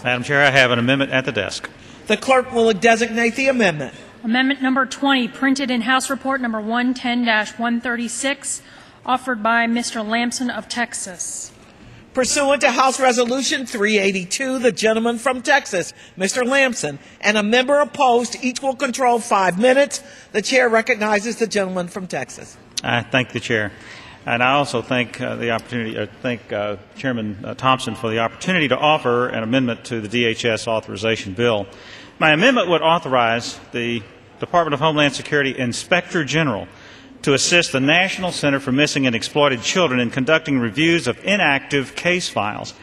Madam Chair, I have an amendment at the desk. The clerk will designate the amendment. Amendment number 20, printed in House Report number 110-136, offered by Mr. Lampson of Texas. Pursuant to House Resolution 382, the gentleman from Texas, Mr. Lampson, and a member opposed, each will control 5 minutes. The chair recognizes the gentleman from Texas. I thank the chair. And I also thank Chairman Thompson for the opportunity to offer an amendment to the DHS authorization bill. My amendment would authorize the Department of Homeland Security Inspector General to assist the National Center for Missing and Exploited Children in conducting reviews of inactive case files.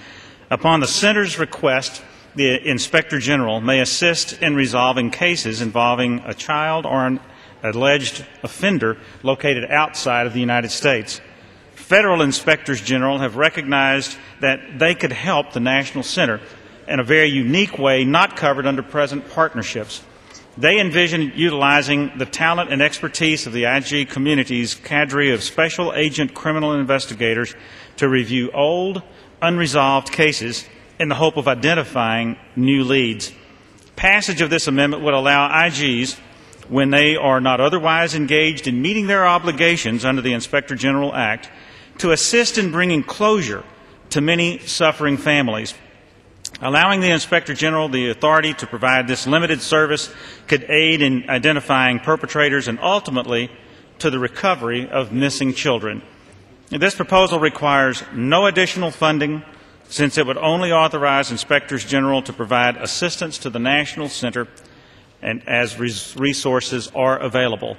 Upon the Center's request, the Inspector General may assist in resolving cases involving a child or an alleged offender located outside of the United States. Federal Inspectors General have recognized that they could help the National Center in a very unique way not covered under present partnerships. They envision utilizing the talent and expertise of the IG community's cadre of special agent criminal investigators to review old, unresolved cases in the hope of identifying new leads. Passage of this amendment would allow IGs, when they are not otherwise engaged in meeting their obligations under the Inspector General Act, to assist in bringing closure to many suffering families. Allowing the Inspector General the authority to provide this limited service could aid in identifying perpetrators and ultimately to the recovery of missing children. This proposal requires no additional funding, since it would only authorize Inspectors General to provide assistance to the National Center and as resources are available.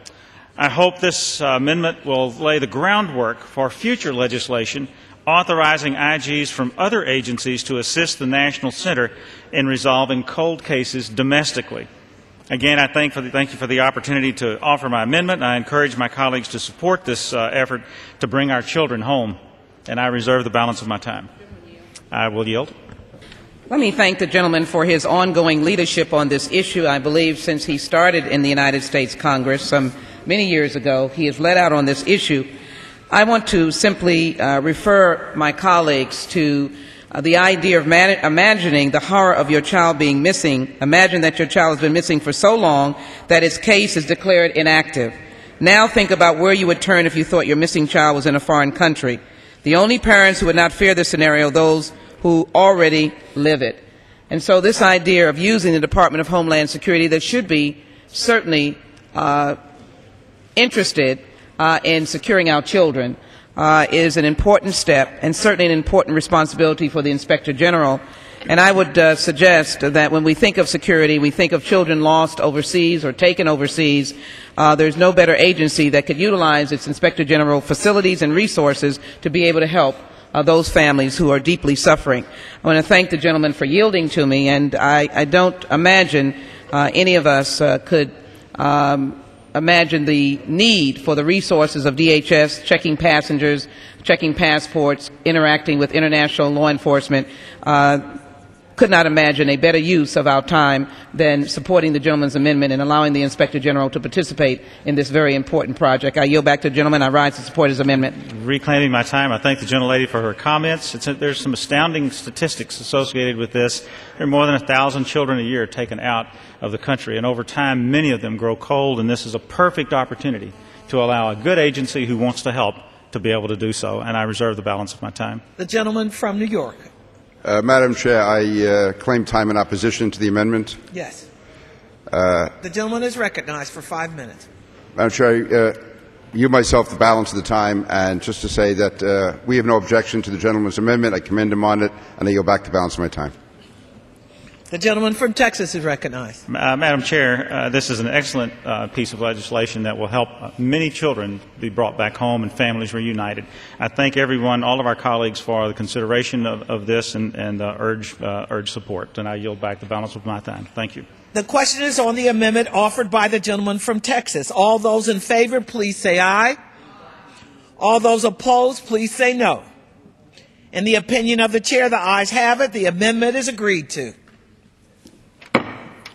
I hope this amendment will lay the groundwork for future legislation authorizing IGs from other agencies to assist the National Center in resolving cold cases domestically. Again, I thank you for the opportunity to offer my amendment. I encourage my colleagues to support this effort to bring our children home, and I reserve the balance of my time. I will yield. Let me thank the gentleman for his ongoing leadership on this issue. I believe since he started in the United States Congress many years ago, he has led out on this issue. I want to simply refer my colleagues to the idea of imagining the horror of your child being missing. Imagine that your child has been missing for so long that its case is declared inactive. Now think about where you would turn if you thought your missing child was in a foreign country. The only parents who would not fear this scenario are those who already live it. And so this idea of using the Department of Homeland Security that should be certainly interested in securing our children is an important step and certainly an important responsibility for the Inspector General. And I would suggest that when we think of security, we think of children lost overseas or taken overseas. There's no better agency that could utilize its Inspector General facilities and resources to be able to help those families who are deeply suffering. I want to thank the gentleman for yielding to me, and I don't imagine any of us could imagine the need for the resources of DHS, checking passengers, checking passports, interacting with international law enforcement. Could not imagine a better use of our time than supporting the gentleman's amendment and allowing the Inspector General to participate in this very important project. I yield back to the gentleman. I rise to support his amendment. Reclaiming my time, I thank the gentlelady for her comments. There's some astounding statistics associated with this. There are more than 1,000 children a year taken out of the country, and over time many of them grow cold, and this is a perfect opportunity to allow a good agency who wants to help to be able to do so, and I reserve the balance of my time. The gentleman from New York. Madam Chair, I claim time in opposition to the amendment. Yes. The gentleman is recognized for 5 minutes. Madam Chair, you myself the balance of the time, and just to say that we have no objection to the gentleman's amendment. I commend him on it, and I yield back the balance of my time. The gentleman from Texas is recognized. Madam Chair, this is an excellent piece of legislation that will help many children be brought back home and families reunited. I thank everyone, all of our colleagues, for the consideration of this and urge support. And I yield back the balance of my time. Thank you. The question is on the amendment offered by the gentleman from Texas. All those in favor, please say aye. All those opposed, please say no. In the opinion of the chair, the ayes have it. The amendment is agreed to.